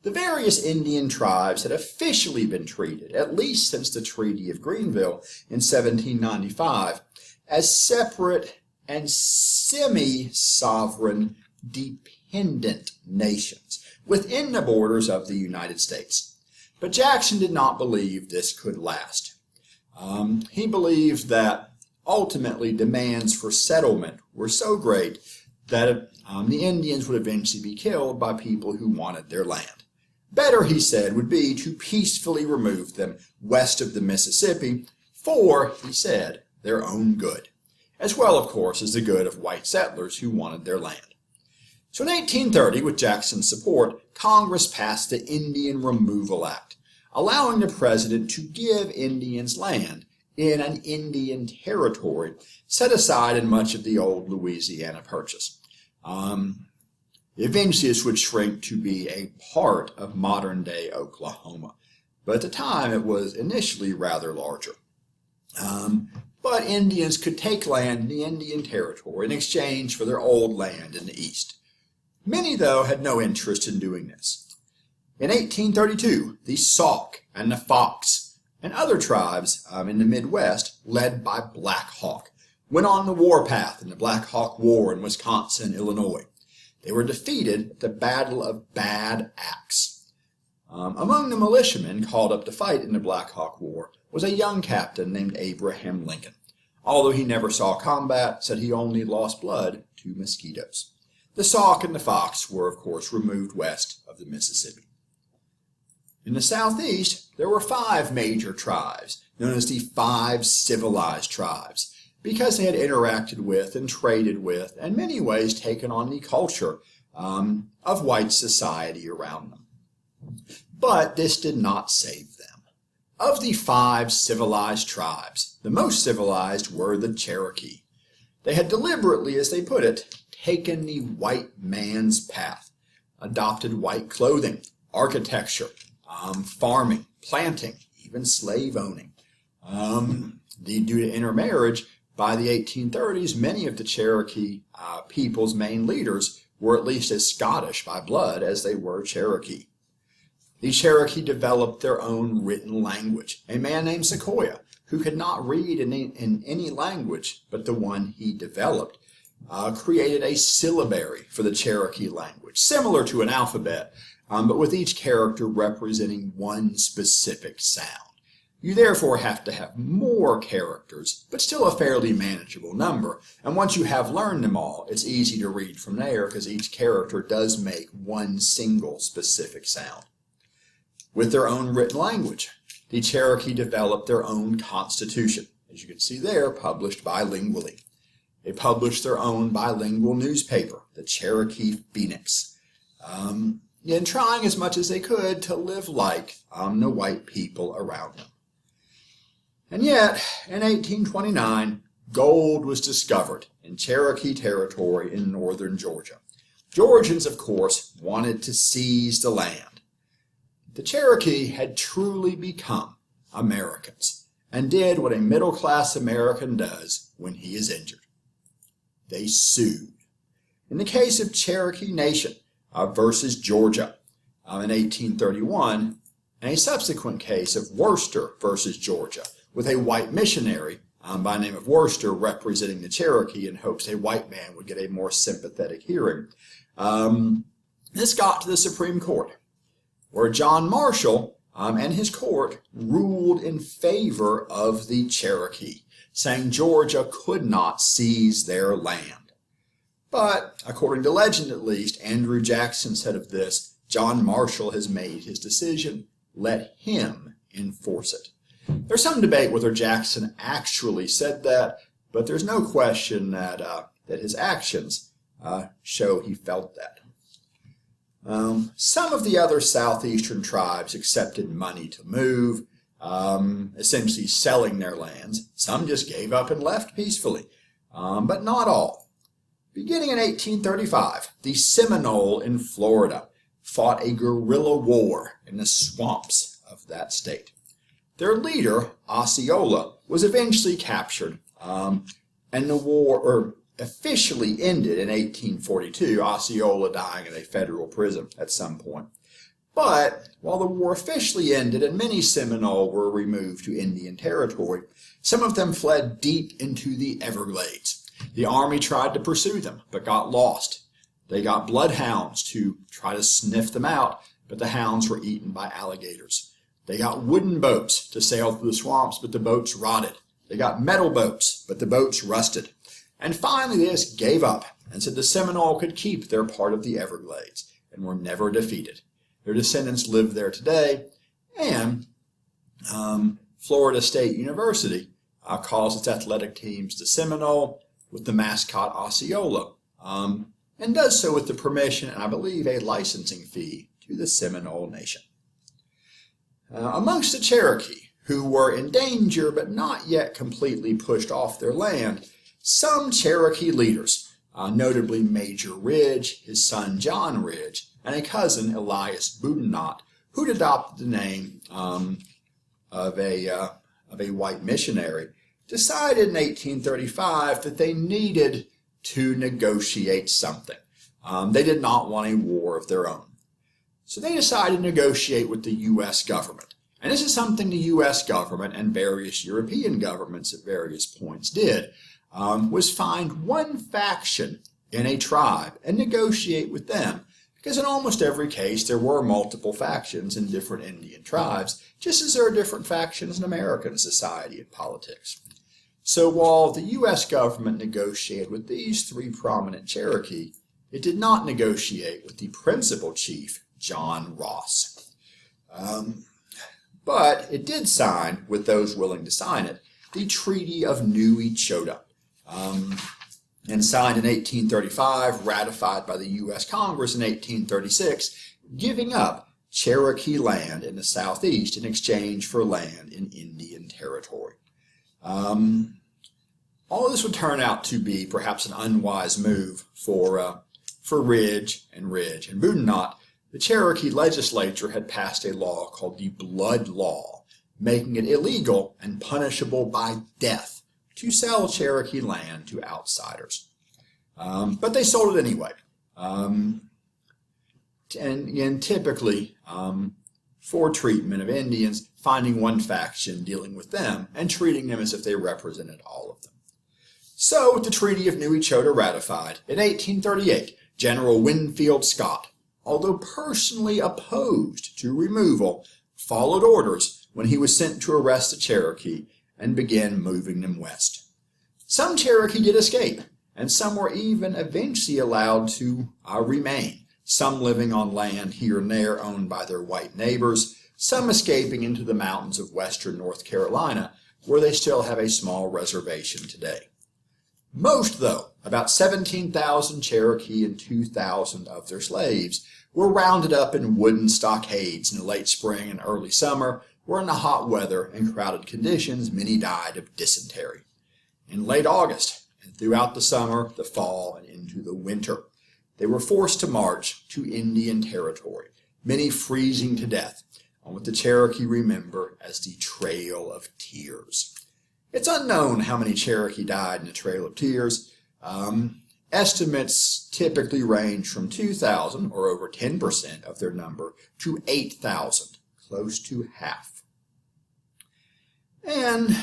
the various Indian tribes had officially been treated, at least since the Treaty of Greenville in 1795, as separate and semi-sovereign dependent nations within the borders of the United States. But Jackson did not believe this could last. He believed that ultimately demands for settlement were so great that the Indians would eventually be killed by people who wanted their land. Better, he said, would be to peacefully remove them west of the Mississippi for, he said, their own good, as well, of course, as the good of white settlers who wanted their land. So in 1830, with Jackson's support, Congress passed the Indian Removal Act, allowing the president to give Indians land in an Indian territory set aside in much of the old Louisiana Purchase. Eventually, this would shrink to be a part of modern-day Oklahoma, but at the time it was initially rather larger. But Indians could take land in the Indian territory in exchange for their old land in the east. Many, though, had no interest in doing this. In 1832, the Sauk and the Fox and other tribes in the Midwest, led by Black Hawk, went on the warpath in the Black Hawk War in Wisconsin, Illinois. They were defeated at the Battle of Bad Axe. Among the militiamen called up to fight in the Black Hawk War was a young captain named Abraham Lincoln. Although he never saw combat, said he only lost blood to mosquitoes. The Sauk and the Fox were, of course, removed west of the Mississippi. In the southeast, there were 5 major tribes, known as the 5 civilized tribes, because they had interacted with and traded with, and in many ways taken on the culture of white society around them. But this did not save them. Of the 5 civilized tribes, the most civilized were the Cherokee. They had deliberately, as they put it, taken the white man's path, adopted white clothing, architecture, farming, planting, even slave owning. Due to intermarriage, by the 1830s, many of the Cherokee people's main leaders were at least as Scottish by blood as they were Cherokee. The Cherokee developed their own written language. A man named Sequoyah, who could not read in any language but the one he developed, created a syllabary for the Cherokee language, similar to an alphabet, but with each character representing one specific sound. You therefore have to have more characters, but still a fairly manageable number. And once you have learned them all, it's easy to read from there because each character does make one single specific sound. With their own written language, the Cherokee developed their own constitution, as you can see there, published bilingually. They published their own bilingual newspaper, the Cherokee Phoenix, and trying as much as they could to live like the white people around them. And yet, in 1829, gold was discovered in Cherokee territory in northern Georgia. Georgians, of course, wanted to seize the land. The Cherokee had truly become Americans and did what a middle-class American does when he is injured. They sued. In the case of Cherokee Nation versus Georgia in 1831, and a subsequent case of Webster versus Georgia, with a white missionary by the name of Webster representing the Cherokee in hopes a white man would get a more sympathetic hearing. This got to the Supreme Court, where John Marshall and his court ruled in favor of the Cherokee, saying Georgia could not seize their land. But, according to legend at least, Andrew Jackson said of this, John Marshall has made his decision, let him enforce it. There's some debate whether Jackson actually said that, but there's no question that his actions show he felt that. Some of the other southeastern tribes accepted money to move, essentially selling their lands. Some just gave up and left peacefully, but not all. Beginning in 1835, the Seminole in Florida fought a guerrilla war in the swamps of that state. Their leader, Osceola, was eventually captured, and the war officially ended in 1842, Osceola dying in a federal prison at some point. But while the war officially ended and many Seminole were removed to Indian territory, some of them fled deep into the Everglades. The army tried to pursue them, but got lost. They got bloodhounds to try to sniff them out, but the hounds were eaten by alligators. They got wooden boats to sail through the swamps, but the boats rotted. They got metal boats, but the boats rusted. And finally they just gave up and said the Seminole could keep their part of the Everglades and were never defeated. Their descendants live there today, and Florida State University calls its athletic teams the Seminole, with the mascot Osceola, and does so with the permission and I believe a licensing fee to the Seminole Nation. Amongst the Cherokee, who were in danger but not yet completely pushed off their land, some Cherokee leaders, notably Major Ridge, his son John Ridge, and a cousin Elias Boudinot, who'd adopted the name of a white missionary, decided in 1835 that they needed to negotiate something. They did not want a war of their own. So they decided to negotiate with the U.S. government. And this is something the U.S. government and various European governments at various points did, was find one faction in a tribe and negotiate with them. Because in almost every case, there were multiple factions in different Indian tribes, just as there are different factions in American society and politics. So while the U.S. government negotiated with these 3 prominent Cherokee, it did not negotiate with the principal chief, John Ross. But it did sign, with those willing to sign it, the Treaty of New Echota, and signed in 1835, ratified by the U.S. Congress in 1836, giving up Cherokee land in the southeast in exchange for land in Indian Territory. All of this would turn out to be perhaps an unwise move for Ridge. And Boudinot, the Cherokee legislature had passed a law called the Blood Law, making it illegal and punishable by death to sell Cherokee land to outsiders. But they sold it anyway. And typically for treatment of Indians, finding one faction, dealing with them, and treating them as if they represented all of them. So, with the Treaty of New Echota ratified in 1838, General Winfield Scott, although personally opposed to removal, followed orders when he was sent to arrest the Cherokee and began moving them west. Some Cherokee did escape, and some were even eventually allowed to remain, some living on land here and there owned by their white neighbors, some escaping into the mountains of western North Carolina, where they still have a small reservation today. Most, though, about 17,000 Cherokee and 2,000 of their slaves, were rounded up in wooden stockades in the late spring and early summer, where in the hot weather and crowded conditions many died of dysentery. In late August, and throughout the summer, the fall, and into the winter, they were forced to march to Indian Territory, many freezing to death, on what the Cherokee remember as the Trail of Tears. It's unknown how many Cherokee died in the Trail of Tears. Estimates typically range from 2,000, or over 10% of their number, to 8,000, close to half. And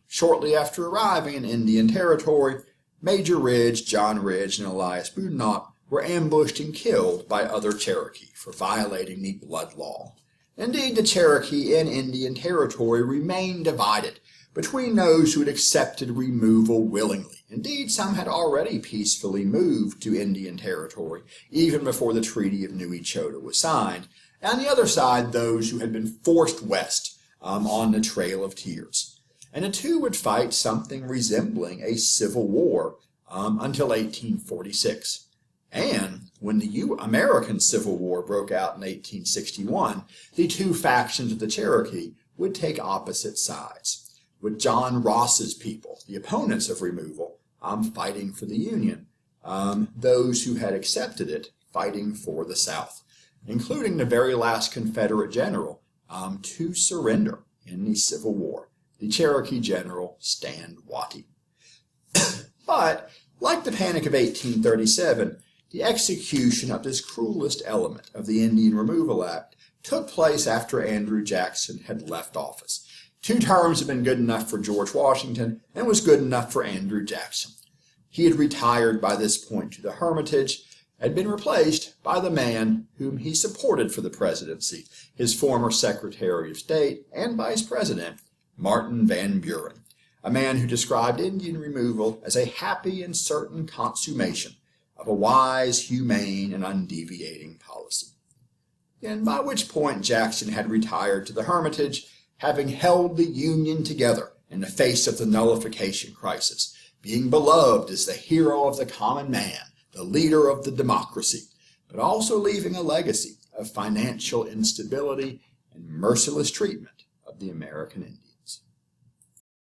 shortly after arriving in Indian Territory, Major Ridge, John Ridge, and Elias Boudinot were ambushed and killed by other Cherokee for violating the Blood Law. Indeed, the Cherokee in Indian Territory remained divided between those who had accepted removal willingly. Indeed, some had already peacefully moved to Indian Territory, even before the Treaty of New Echota was signed, and on the other side, those who had been forced west on the Trail of Tears. And the two would fight something resembling a civil war until 1846. And when the American Civil War broke out in 1861, the two factions of the Cherokee would take opposite sides, with John Ross's people, the opponents of removal, fighting for the Union, those who had accepted it fighting for the South, including the very last Confederate general to surrender in the Civil War, the Cherokee general Stand Watie. But, like the Panic of 1837, the execution of this cruelest element of the Indian Removal Act took place after Andrew Jackson had left office. 2 terms had been good enough for George Washington and was good enough for Andrew Jackson. He had retired by this point to the Hermitage, had been replaced by the man whom he supported for the presidency, his former Secretary of State and Vice President, Martin Van Buren, a man who described Indian removal as a happy and certain consummation of a wise, humane, and undeviating policy. And by which point Jackson had retired to the Hermitage, having held the Union together in the face of the Nullification Crisis, being beloved as the hero of the common man, the leader of the democracy, but also leaving a legacy of financial instability and merciless treatment of the American Indian.